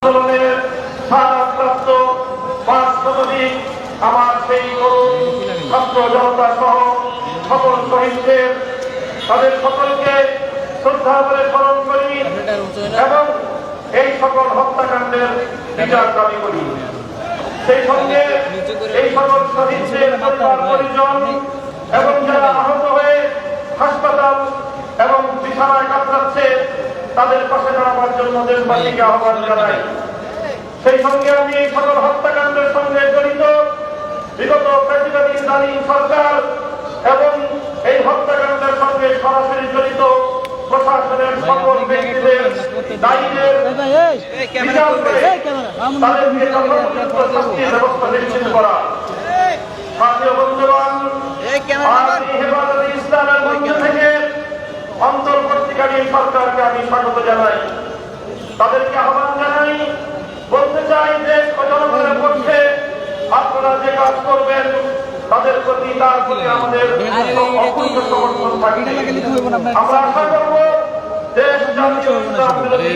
আন্দোলনের ভারপ্রাপ্ত 5 শতাধিক আমার সেই ছাত্র জনতা সহ সকল শহীদদের তাদের সকলকে শ্রদ্ধা করে স্মরণ করি এবং এই সকল হত্যাকাণ্ডের বিচার দাবি করি। সেই সঙ্গে এই সকল শহীদদের পরিবার পরিজন এবং যারা আহত হয়ে হাসপাতাল এবং বিছানায় কাতরাচ্ছে তাদের পাশে দাঁড়াবার জন্য দেশবাসীকে আহ্বান জানাই। সেই সঙ্গে আমি এই সকল হত্যাকাণ্ডের সঙ্গে জড়িত বিগত প্রেসিডেন্ট জালিম সরকার এবং এই হত্যাকাণ্ডের সঙ্গে সরাসরি জড়িত প্রশাসনের সকল ব্যক্তিদের দায়ীদের বিচার করে তাদেরকে যথোপযুক্ত শাস্তির ব্যবস্থা নিশ্চিত করা। সাথীয় বন্ধুগণ, হেফাজতে ইসলামের মধ্য থেকে অন্তর্বর্তীকালীন সরকারকে আমি স্বাগত জানাই, তাদেরকে আহ্বান জানাই, বলতে চাই দেশ ও জনগণের পক্ষে আপনারা যে কাজ করবেন তাদের প্রতি তার প্রতি আমাদের অকুণ্ঠ সমর্থন থাকবে। আমরা আশা করব দেশ জাতীয় ইসলাম বিরোধী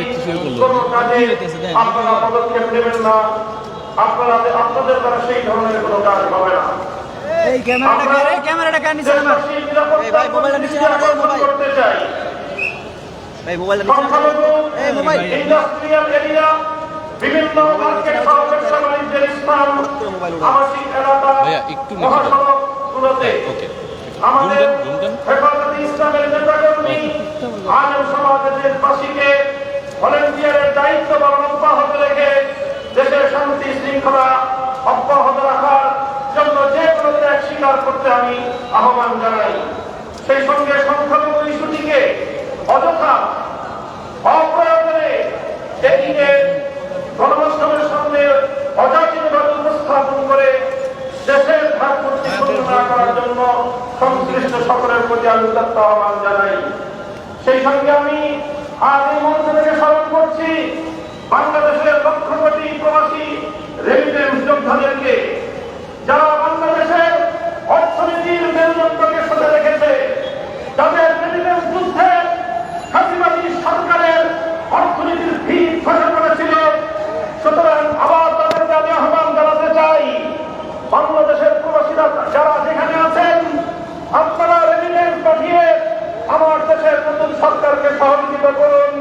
কোনো কাজে আপনারা পদক্ষেপ নেবেন না, আপনাদের দ্বারা সেই ধরনের কোনো কাজ হবে না। করতে চাই ইন্ডাস্ট্রিয়াল এরিয়া, বিভিন্ন মার্কেট সহ ব্যবসা বাণিজ্যের স্থান, আবাসিক এলাকা, মহাসড়কগুলোতে আমাদের হেফাজতে ইসলামের নেতাকর্মী আলেম সমাজের দেশবাসীকে ভলেন্টিয়ারের দায়িত্ব পালন অব্যাহত রেখে দেশের শান্তি শৃঙ্খলা অব্যাহত রাখার জন্য যে কোনো ত্যাগ স্বীকার করতে আমি আহ্বান জানাই। সেই সঙ্গে সংখ্যালঘু ইস্যুটিকে অযথা অপ্রয়োজনে এটিকে গণমাধ্যমের সামনে অযাচিতভাবে উপস্থাপন করে দেশের ভাবমূর্তি শূন্য না করার জন্য সংশ্লিষ্ট সকলের প্রতি আমি উদাত্ত আহ্বান জানাই। সেই সঙ্গে আমি আজ এই মঞ্চ থেকে স্মরণ করছি বাংলাদেশের লক্ষ কোটি প্রবাসী রেমিটেন্স যোদ্ধাদেরকে, যারা বাংলাদেশের অর্থনীতির মেরুদণ্ডকে সঁধে রেখেছে, যাদের রেমিটেন্স যুদ্ধে ফাঁসিবাদী সরকারের অর্থনীতির ভিত খসে পড়েছিল। সুতরাং আবার তাদেরকে আমি আহ্বান জানাতে চাই, বাংলাদেশের প্রবাসীরা যারা যেখানে আছেন আপনারা রেমিটেন্স পাঠিয়ে আমার দেশের নতুন সরকারকে সহযোগিতা করুন,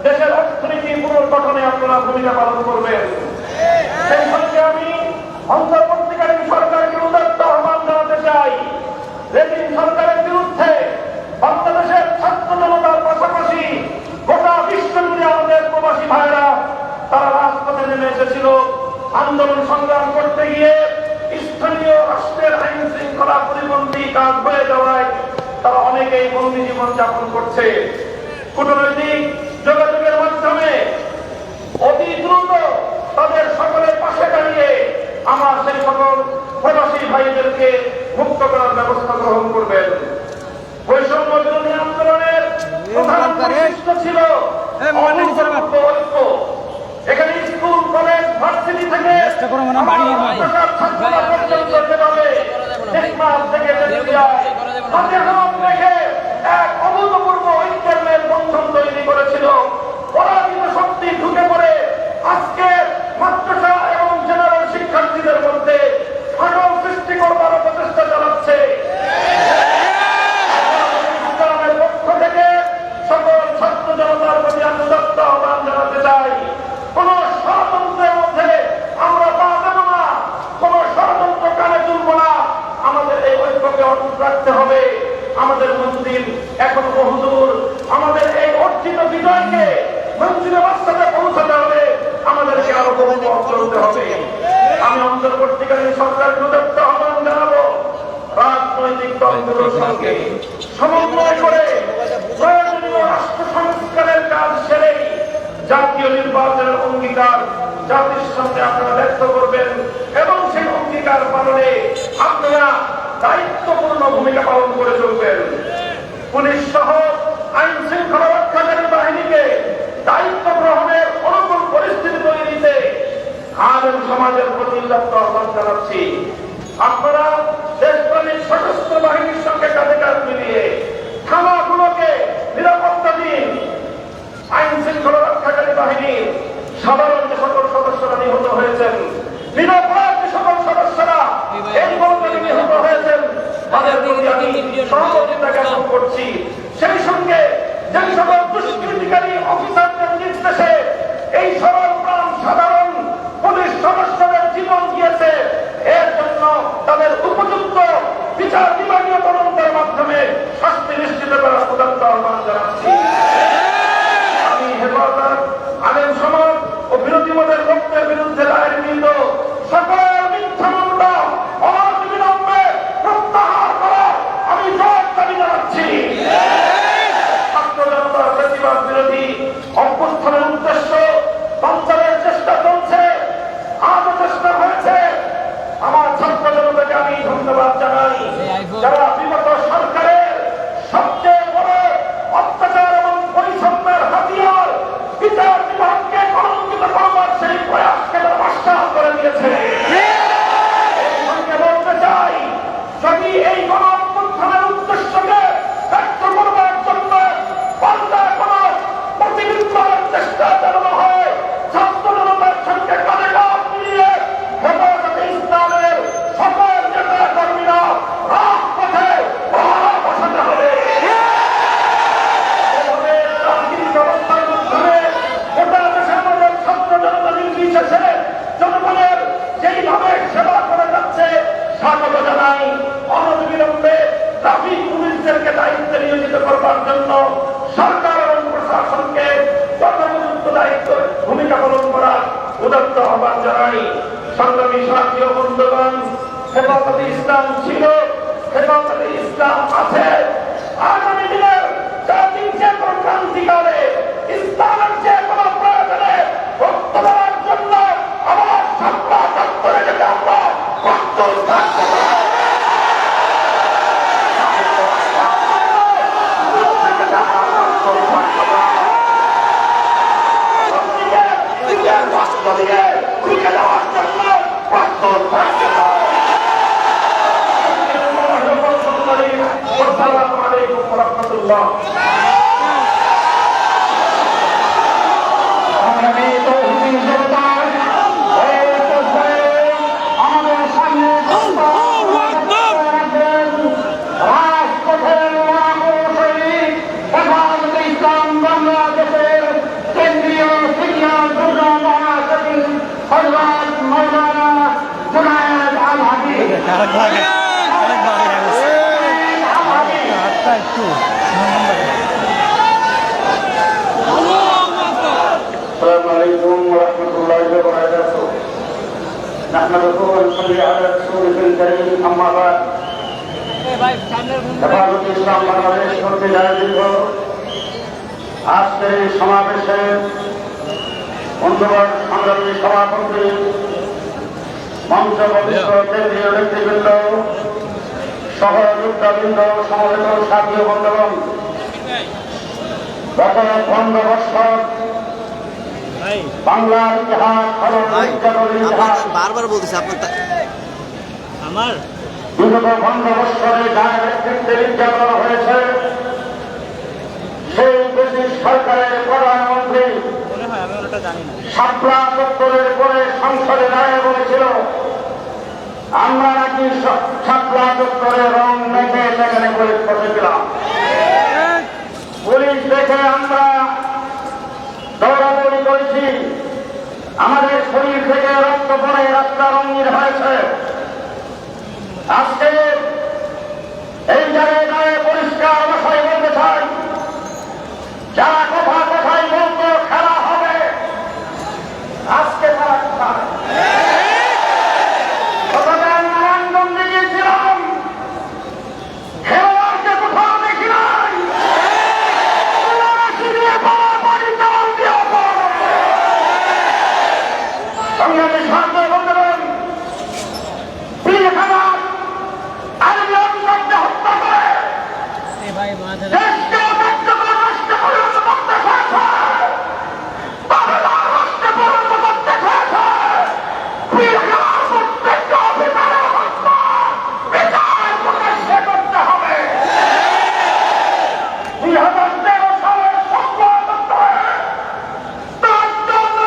দেশের অর্থনীতি পুনর্গঠনে আপনারা ভূমিকা পালন করবেন। সেই সঙ্গে আমি অন্তর্বর্তীকালীন সরকারকে উদাত্ত আহ্বান জানাতে চাই, রেজিম সরকারের বিরুদ্ধে বাংলাদেশের ছাত্র জনতার পাশাপাশি গোটা বিশ্ব জুড়ে আমাদের প্রবাসী ভাইরা তারা রাজপথে নেমে এসেছিল আন্দোলন সংগ্রাম করতে গিয়ে স্থানীয় রাষ্ট্রের আইন শৃঙ্খলা পরিপন্থী কাজ হয়ে যাওয়ায় তারা অনেকেই বন্দী জীবন যাপন করছে। কূটনৈতিক যোগাযোগের মাধ্যমে অতি দ্রুত তাদের সকলের পাশে দাঁড়িয়ে আমার সেই সকল প্রবাসী ভাইদেরকে মুক্ত করার ব্যবস্থা গ্রহণ করবেন। বৈষম্য বিরোধী আন্দোলনের প্রধান বৈশিষ্ট্য ছিল ঐক্য। এখানে স্কুল, কলেজ, ভার্সিটি থেকে এক অভূতপূর্ব ঐক্যের বন্ধন তৈরি করেছিল। পরাজিত শক্তি ঢুকে পড়ে আজকে মাদ্রাসা এবং জেনারেল শিক্ষার্থীদের মধ্যে ফাটল সৃষ্টি করবার প্রচেষ্টা চালাচ্ছে। ইসলামের পক্ষ থেকে সকল ছাত্র জনতার প্রতি আমি উদাত্ত আহ্বান জানাতে চাই, কোন ষড়যন্ত্রের মধ্যে আমরা পা দেব না, কোন ষড়যন্ত্র কানে তুলব না। আমাদের এই ঐক্যকে অটুট রাখতে হবে। আমাদের মন্দির এখনো বহুদূর, আমাদের এই অর্জিত বিজয়কে মন্দিরের রাস্তাতে পৌঁছাতে হবে, আমাদেরকে আরো বহু পথ চলতে হবে। আমি অন্তর্বর্তীকালীন সরকারকে উদাত্ত আহ্বান জানাবো, রাজনৈতিক দলগুলোর সঙ্গে সমন্বয় করে প্রয়োজনীয় রাষ্ট্র সংস্কারের কাজ সেরেই জাতীয় নির্বাচনের অঙ্গীকার জাতির সামনে আপনারা ব্যক্ত করবেন এবং সেই অঙ্গীকার পালনে আপনারা দায়িত্বপূর্ণ ভূমিকা পালন করে চলবেন। পুলিশ সহ আইন শৃঙ্খলা রক্ষাকারী বাহিনীকে দায়িত্ব গ্রহণের অনুকূল পরিস্থিতি তৈরিতে আলেম সমাজের প্রতি উদাত্ত আহ্বান জানাচ্ছি। আপনারা দেশপ্রেমিক সশস্ত্র বাহিনীর সঙ্গে কাঁধে কাঁধ মিলিয়ে থানাগুলোকে নিরাপত্তা দিন, আইন শৃঙ্খলা রক্ষাকারী বাহিনীর সাধারণ তাদের প্রতি আমি সহযোগিতা জ্ঞাপন করছি। সেই সঙ্গে যে সকল দুষ্কৃতিকারী অফিসারদের নির্দেশে এই সরল প্রাণ সাধারণ পুলিশ সদস্যদের জীবন গিয়েছে, এর জন্য তাদের উপযুক্ত বিচার বিভাগীয় তদন্তের মাধ্যমে শাস্তি নিশ্চিত করার উদাত্ত আহ্বান জানাচ্ছি। আমি হেফাজত, আলেম সমাজ ও বিরোধী মতের লোকদের বিরুদ্ধে দায়েরকৃত সকল মিথ্যা মামলা অনতিবিলম্বে প্রত্যাহার করার আমি জোর দাবি জানাচ্ছি। ছাত্র জনতার প্রতিবাদ বিরোধী অভ্যুত্থানের উদ্দেশ্য বাঞ্চালের চেষ্টা চলছে, আজও চেষ্টা হয়েছে। আমার ছাত্র জনতাকে আমি ধন্যবাদ জানাই, যারা বিগত সরকারের সবচেয়ে বড় অত্যাচার এবং পরিশ্রমের হাতিয়ার বিচার বিভাগকে কলঙ্কিত করবার সেই প্রয়াসকে তারা আশ্বাস করে দিয়েছে। এই সঙ্গে বলতে চাই, যদি এই গণ অভ্যুত্থানের উদ্দেশ্যকে ব্যক্ত করবার জন্য পাল্টা কোন প্রতিবিপ্লবের চেষ্টা চালানো হয়, ছাত্র জনতার সঙ্গে কাঁধে কাঁধ মিলিয়ে হেফাজতে ইসলামের সকল নেতা কর্মীরা রাজপথে পাহারা বসাতে হবে। জনগণের যেইভাবে সেবা করে যাচ্ছে স্বাগত জানাই। অনতিবিলম্বে ট্রাফিক পুলিশদেরকে দায়িত্বে নিয়োজিত করবার জন্য সরকার এবং প্রশাসনকে যথোপযুক্ত দায়িত্ব ভূমিকা পালন করার উদাত্ত আহ্বান জানাই। সংগ্রামী সাথী ও বন্ধুগণ, হেফাজতে ইসলাম ছিল, হেফাজতে ইসলাম আছে। আগামী দিনের জাতির যে কোনো ক্রান্তিকালে ইসলামের যে কোনো প্রয়োজনে রক্ত দেওয়ার জন্য আমার ছাত্রা চত্বরে যেতে আমরা প্রস্তুত থাকবো। আসসালামু আলাইকুম ওয়া রাহমাতুল্লাহ। আমাদের সামনে রাজপথের হেফাজতে ইসলাম বাংলাদেশের কেন্দ্রীয় সিনিয়র যুগ্ম মহাসচিব হযরত মাওলানা জুনায়েদ আল হাবিব। السلام عليكم ورحمة الله وبركاته. نحمده ونصلي على رسوله الكريم. أما بعد. হেফাজতে ইসলাম বাংলাদেশ কর্তৃক আয়োজিত আজকের এই সমাবেশে বন্ধুগণ, সংগ্রামী সভাপতি, মঞ্চবরিষ্ঠ কেন্দ্রীয় নেতৃবৃন্দ, সহযোদ্ধাবৃন্দ, সমবেত সাথী ও বন্ধুগণ, গত 15 বছর বাংলার ইতিহাস ইতিহাস বারবার বলতেছি আপনার আমার বিগত 15 বছরে যার নেতৃত্বে নির্যাতন হয়েছে, সেই ব্রিটিশ সরকারের প্রধানমন্ত্রী শাপলা চত্বরের পরে সংসদে দাঁড়িয়ে বলেছিল, আমরা নাকি শাপলা চত্বরে রং মেখে সেখানে বসেছিলাম। পুলিশ দেখে আমরা দৌড়াদৌড়ি করেছি, আমাদের শরীর থেকে রক্ত পড়ে রাস্তা রঙিন হয়েছে। আজকে এই জায়গায় দাঁড়িয়ে পরিষ্কার ভাষায় বলতে চাই, যারা কথা কথায় বলতো খেলা হবে, আজকে তারা কোথায়? গতকাল নারায়ণগঞ্জে গিয়েছিলাম, খেলোয়াড়কে কোথাও দেখি নাই। সংগ্রামী সাথী বন্ধুগণ, পিলখানার আর্মি অফিসারকে হত্যা করে দেশকে অবাধ্য করে রাষ্ট্র পরিণত করতে চেয়েছে, রাষ্ট্র পরিণত করতে চেয়েছে। পিলখানার প্রত্যেকটা অফিসারের হত্যা বিচার প্রকাশ্যে করতে হবে। 2013 সালের 17 অক্টোবরে তার জন্য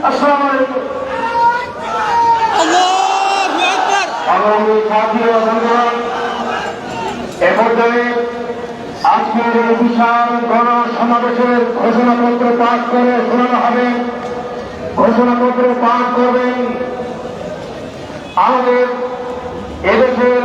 আসসালামু আলাইকুম। আগামী জাতীয় আন্দোলন এ পর্যায়ে আজকের এই বিশাল গণসমাবেশের ঘোষণাপত্র পাঠ করে শোনানো হবে। ঘোষণাপত্র পাঠ করবেন আমাদের এদেশের